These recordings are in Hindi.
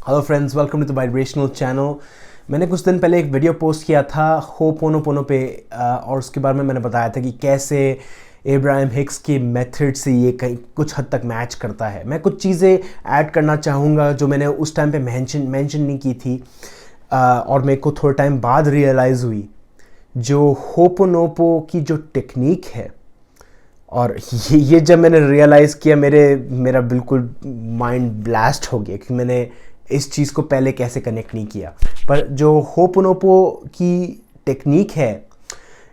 Hello friends, welcome to the vibrational channel. मैंने कुछ दिन पहले एक वीडियो पोस्ट किया था होपोनोपोनो पे और उसके बारे में मैंने बताया था कि कैसे एब्राहम हिक्स की मेथड से ये कहीं कुछ हद तक मैच करता है। मैं कुछ चीज़ें ऐड करना चाहूँगा जो मैंने उस टाइम पे मेंशन नहीं की थी और मेरे को थोड़ा टाइम बाद रियलाइज़ हुई। जो होपोनोपो की जो टेक्निक है, और ये जब मैंने रियलाइज़ किया मेरा बिल्कुल माइंड ब्लास्ट हो गया कि मैंने इस चीज़ को पहले कैसे कनेक्ट नहीं किया। पर जो होपोनोपो की टेक्निक है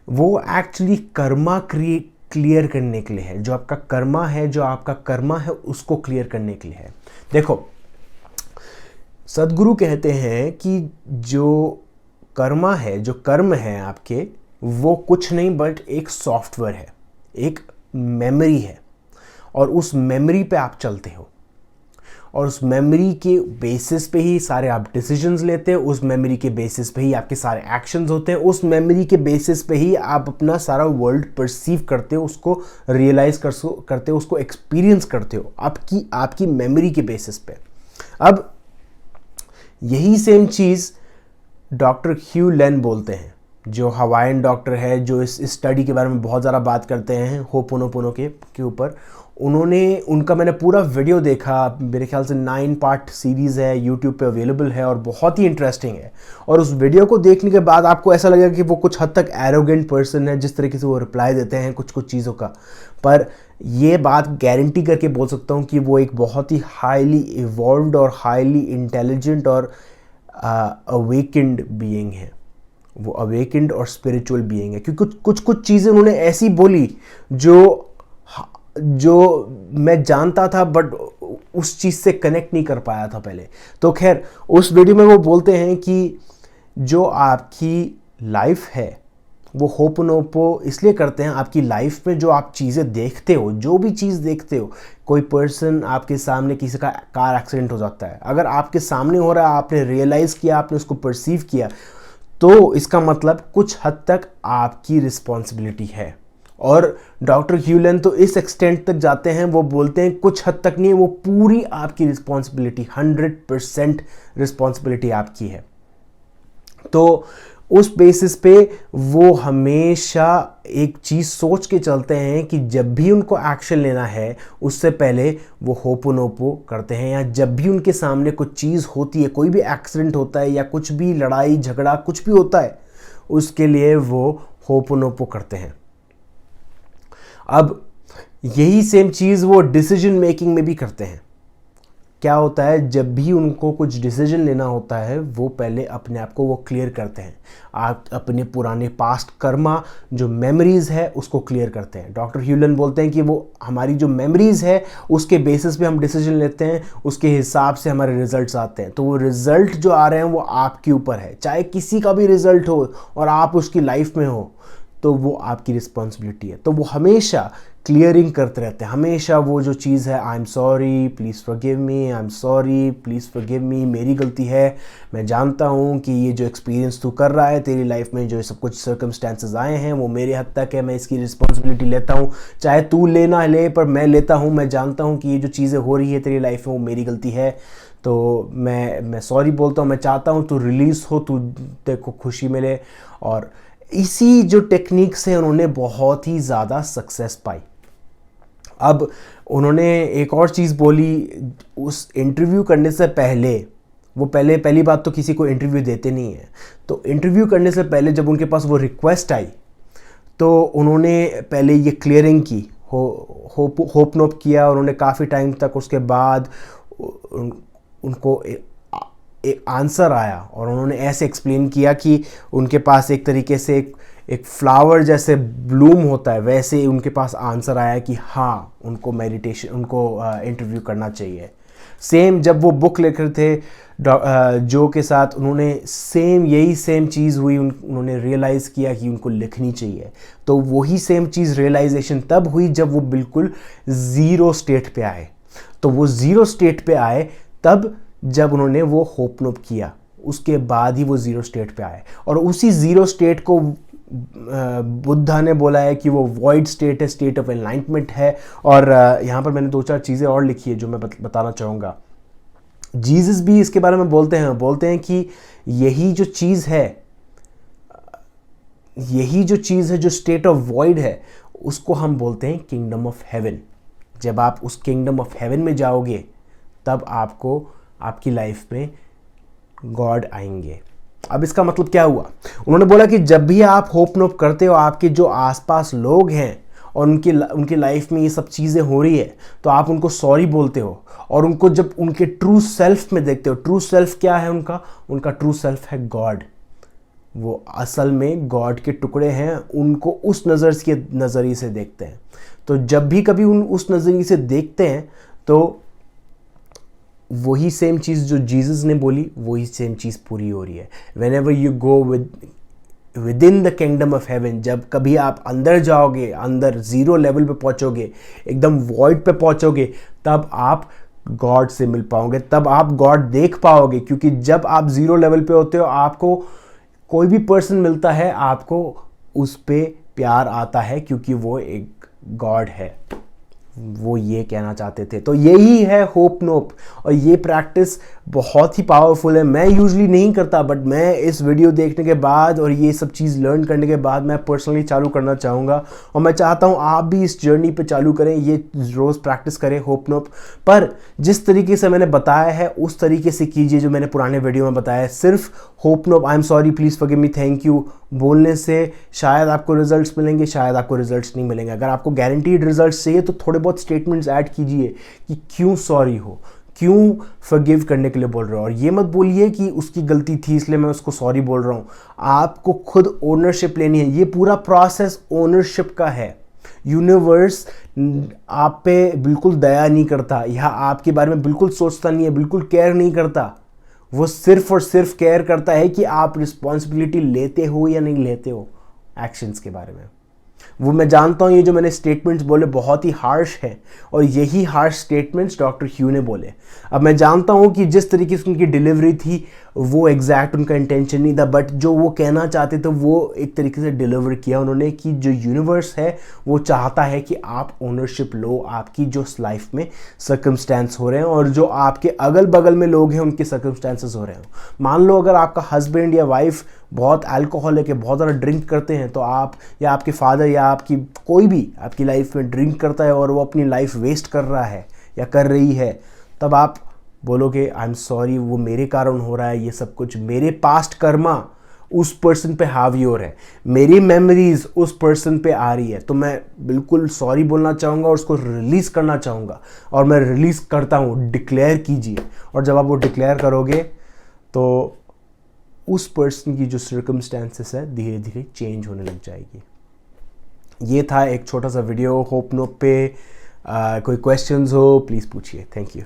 वो एक्चुअली कर्मा क्लियर करने के लिए है। जो आपका कर्मा है उसको क्लियर करने के लिए है। देखो, सदगुरु कहते हैं कि जो कर्म है आपके, वो कुछ नहीं बट एक सॉफ्टवेयर है, एक मेमोरी है, और उस मेमोरी पे आप चलते हो और उस मेमोरी के बेसिस पे ही सारे आप डिसीजंस लेते हो। उस मेमोरी के बेसिस पे ही आपके सारे एक्शंस होते हैं। उस मेमोरी के बेसिस पे ही आप अपना सारा वर्ल्ड परसीव करते हो, उसको रियलाइज करते हो, उसको एक्सपीरियंस करते हो आपकी मेमोरी के बेसिस पे। अब यही सेम चीज़ डॉक्टर ह्यू लेन बोलते हैं, जो हवाईन डॉक्टर है, जो इस स्टडी के बारे में बहुत ज़्यादा बात करते हैं होपोनोपोनो के ऊपर। उनका मैंने पूरा वीडियो देखा। मेरे ख्याल से 9 पार्ट सीरीज़ है, यूट्यूब पे अवेलेबल है और बहुत ही इंटरेस्टिंग है। और उस वीडियो को देखने के बाद आपको ऐसा लगेगा कि वो कुछ हद तक एरोगेंट पर्सन है, जिस तरीके से वो रिप्लाई देते हैं कुछ चीज़ों का। पर ये बात गारंटी करके बोल सकता हूँ कि वो एक बहुत ही हाईली इवॉल्व्ड और हाईली इंटेलिजेंट और अवेकेंड बीइंग है। वो अवेकेंड और स्पिरिचुअल बीइंग है, क्योंकि कुछ चीज़ें उन्होंने ऐसी बोली जो मैं जानता था बट उस चीज़ से कनेक्ट नहीं कर पाया था पहले। तो खैर, उस वीडियो में वो बोलते हैं कि जो आपकी लाइफ है वो होपोनोपो इसलिए करते हैं। आपकी लाइफ में जो आप चीज़ें देखते हो, जो भी चीज़ देखते हो, कोई पर्सन आपके सामने, किसी का कार एक्सीडेंट हो जाता है, अगर आपके सामने हो रहा है, आपने रियलाइज़ किया, आपने उसको परसीव किया, तो इसका मतलब कुछ हद तक आपकी रिस्पॉन्सिबिलिटी है। और डॉक्टर ह्यू लेन तो इस एक्सटेंट तक जाते हैं, वो बोलते हैं कुछ हद तक नहीं, वो पूरी आपकी रिस्पॉन्सिबिलिटी, 100% रिस्पॉन्सिबिलिटी आपकी है। तो उस बेसिस पे वो हमेशा एक चीज़ सोच के चलते हैं कि जब भी उनको एक्शन लेना है उससे पहले वो होपोनोपो करते हैं, या जब भी उनके सामने कुछ चीज़ होती है, कोई भी एक्सीडेंट होता है या कुछ भी लड़ाई झगड़ा कुछ भी होता है, उसके लिए वो होपोनोपो करते हैं। अब यही सेम चीज़ वो डिसीजन मेकिंग में भी करते हैं। क्या होता है, जब भी उनको कुछ डिसीजन लेना होता है वो पहले अपने आप को वो क्लियर करते हैं। आप अपने पुराने पास्ट कर्मा, जो मेमोरीज़ है, उसको क्लियर करते हैं। डॉक्टर ह्यू लेन बोलते हैं कि वो हमारी जो मेमोरीज़ है उसके बेसिस पे हम डिसीजन लेते हैं, उसके हिसाब से हमारे रिजल्ट्स आते हैं। तो वो रिज़ल्ट जो आ रहे हैं वो आपके ऊपर है। चाहे किसी का भी रिज़ल्ट हो और आप उसकी लाइफ में हो, तो वो आपकी रिस्पॉन्सिबिलिटी है। तो वो हमेशा क्लियरिंग करते रहते हैं। हमेशा वो जो चीज़ है, I am sorry, please forgive me, I am sorry, please forgive me, मेरी गलती है, मैं जानता हूँ कि ये जो एक्सपीरियंस तू कर रहा है, तेरी लाइफ में जो सब कुछ सर्कमस्टेंसेस आए हैं वो मेरे हद तक है, मैं इसकी रिस्पॉन्सिबिलिटी लेता हूँ। चाहे तू ले ना ले, पर मैं लेता हूँ। मैं जानता हूँ कि ये जो चीज़ें हो रही है तेरी लाइफ में वो मेरी गलती है, तो मैं सॉरी बोलता हूँ। मैं चाहता हूँ तू रिलीज़ हो, तू देखो खुशी मिले। और इसी जो टेक्निक से उन्होंने बहुत ही ज़्यादा सक्सेस पाई। अब उन्होंने एक और चीज़ बोली, उस इंटरव्यू करने से पहले, वो पहली बात तो किसी को इंटरव्यू देते नहीं है, तो इंटरव्यू करने से पहले जब उनके पास वो रिक्वेस्ट आई तो उन्होंने पहले ये क्लियरिंग की, होपनोप किया उन्होंने काफ़ी टाइम तक। उसके बाद उनको एक आंसर आया और उन्होंने ऐसे एक्सप्लेन किया कि उनके पास एक तरीके से एक फ्लावर जैसे ब्लूम होता है, वैसे ही उनके पास आंसर आया कि हाँ, उनको इंटरव्यू करना चाहिए। सेम जब वो बुक लिख रहे थे जो के साथ, उन्होंने यही सेम चीज़ हुई। उन्होंने रियलाइज़ किया कि उनको लिखनी चाहिए। तो वही सेम चीज़ रियलाइजेशन तब हुई जब वो बिल्कुल ज़ीरो स्टेट पे आए। तो वो ज़ीरो स्टेट पे आए तब जब उन्होंने वो होपनोप किया, उसके बाद ही वो ज़ीरो स्टेट पे आए। और उसी ज़ीरो स्टेट को बुद्धा ने बोला है कि वो वॉइड स्टेट है, स्टेट ऑफ एनलाइटमेंट है। और यहाँ पर मैंने 2-4 चीज़ें और लिखी है जो मैं बताना चाहूँगा। जीसस भी इसके बारे में बोलते हैं कि यही जो चीज़ है जो स्टेट ऑफ वॉइड है, उसको हम बोलते हैं किंगडम ऑफ हेवन। जब आप उस किंगडम ऑफ हेवन में जाओगे तब आपको आपकी लाइफ में गॉड आएंगे। अब इसका मतलब क्या हुआ? उन्होंने बोला कि जब भी आप होप नोप करते हो, आपके जो आसपास लोग हैं और उनकी लाइफ में ये सब चीज़ें हो रही है, तो आप उनको सॉरी बोलते हो और उनको जब उनके ट्रू सेल्फ में देखते हो। ट्रू सेल्फ क्या है उनका ट्रू सेल्फ है गॉड। वो असल में गॉड के टुकड़े हैं, उनको उस नज़रिए से देखते हैं। तो जब भी कभी उस नज़रिए से देखते हैं तो वही सेम चीज़ जो जीसस ने बोली, वही सेम चीज़ पूरी हो रही है। Whenever you go within the kingdom of heaven, जब कभी आप अंदर जाओगे, अंदर जीरो लेवल पे पहुंचोगे, एकदम वॉइड पे पहुंचोगे, तब आप गॉड से मिल पाओगे, तब आप गॉड देख पाओगे। क्योंकि जब आप जीरो लेवल पे होते हो, आपको कोई भी पर्सन मिलता है, आपको उस पे प्यार आता है, क्योंकि वो एक गॉड है। वो ये कहना चाहते थे। तो यही है होप नोप, और ये प्रैक्टिस बहुत ही पावरफुल है। मैं यूजुअली नहीं करता, बट मैं इस वीडियो देखने के बाद और ये सब चीज़ लर्न करने के बाद मैं पर्सनली चालू करना चाहूँगा, और मैं चाहता हूँ आप भी इस जर्नी पे चालू करें, ये रोज़ प्रैक्टिस करें होप नोप। पर जिस तरीके से मैंने बताया है उस तरीके से कीजिए जो मैंने पुराने वीडियो में बताया है। सिर्फ hope nope, I am sorry, please forgive me, thank you बोलने से शायद आपको रिजल्ट्स मिलेंगे, शायद आपको रिजल्ट्स नहीं मिलेंगे। अगर आपको गारंटीड रिजल्ट्स चाहिए तो थोड़े बहुत स्टेटमेंट्स ऐड कीजिए कि क्यों सॉरी हो, क्यों फॉरगिव करने के लिए बोल रहे हो। और ये मत बोलिए कि उसकी गलती थी इसलिए मैं उसको सॉरी बोल रहा हूँ। आपको खुद ओनरशिप लेनी है। ये पूरा प्रोसेस ओनरशिप का है। यूनिवर्स आप पे बिल्कुल दया नहीं करता, या आपके बारे में बिल्कुल सोचता नहीं है, बिल्कुल केयर नहीं करता। वो सिर्फ और सिर्फ केयर करता है कि आप रिस्पॉन्सिबिलिटी लेते हो या नहीं लेते हो एक्शंस के बारे में। वो मैं जानता हूँ ये जो मैंने स्टेटमेंट्स बोले बहुत ही हार्श है, और यही हार्श स्टेटमेंट्स डॉक्टर ह्यू ने बोले। अब मैं जानता हूँ कि जिस तरीके से उनकी डिलीवरी थी वो एग्जैक्ट उनका इंटेंशन नहीं था, बट जो वो कहना चाहते थे वो एक तरीके से डिलीवर किया उन्होंने, कि जो यूनिवर्स है वो चाहता है कि आप ओनरशिप लो आपकी जो लाइफ में सर्कमस्टेंस हो रहे हैं, और जो आपके अगल बगल में लोग हैं उनके सर्कमस्टेंसेस हो रहे हैं। मान लो अगर आपका हस्बैंड या वाइफ बहुत अल्कोहलिक है, बहुत ज़्यादा ड्रिंक करते हैं, तो आप या आपके फादर या आपकी कोई भी आपकी लाइफ में ड्रिंक करता है और वो अपनी लाइफ वेस्ट कर रहा है या कर रही है, तब आप बोलोगे आई एम सॉरी, वो मेरे कारण हो रहा है, ये सब कुछ मेरे पास्ट कर्मा उस पर्सन पे हावी हो रहा है, मेरी मेमोरीज उस पर्सन पे आ रही है, तो मैं बिल्कुल सॉरी बोलना चाहूँगा और उसको रिलीज़ करना चाहूँगा, और मैं रिलीज़ करता हूँ। डिक्लेयर कीजिए, और जब आप वो डिक्लेयर करोगे तो उस पर्सन की जो सर्कमस्टेंसेस है धीरे धीरे चेंज होने लग जाएगी। ये था एक छोटा सा वीडियो होप नोप पे। कोई क्वेश्चंस हो प्लीज़ पूछिए। Thank you.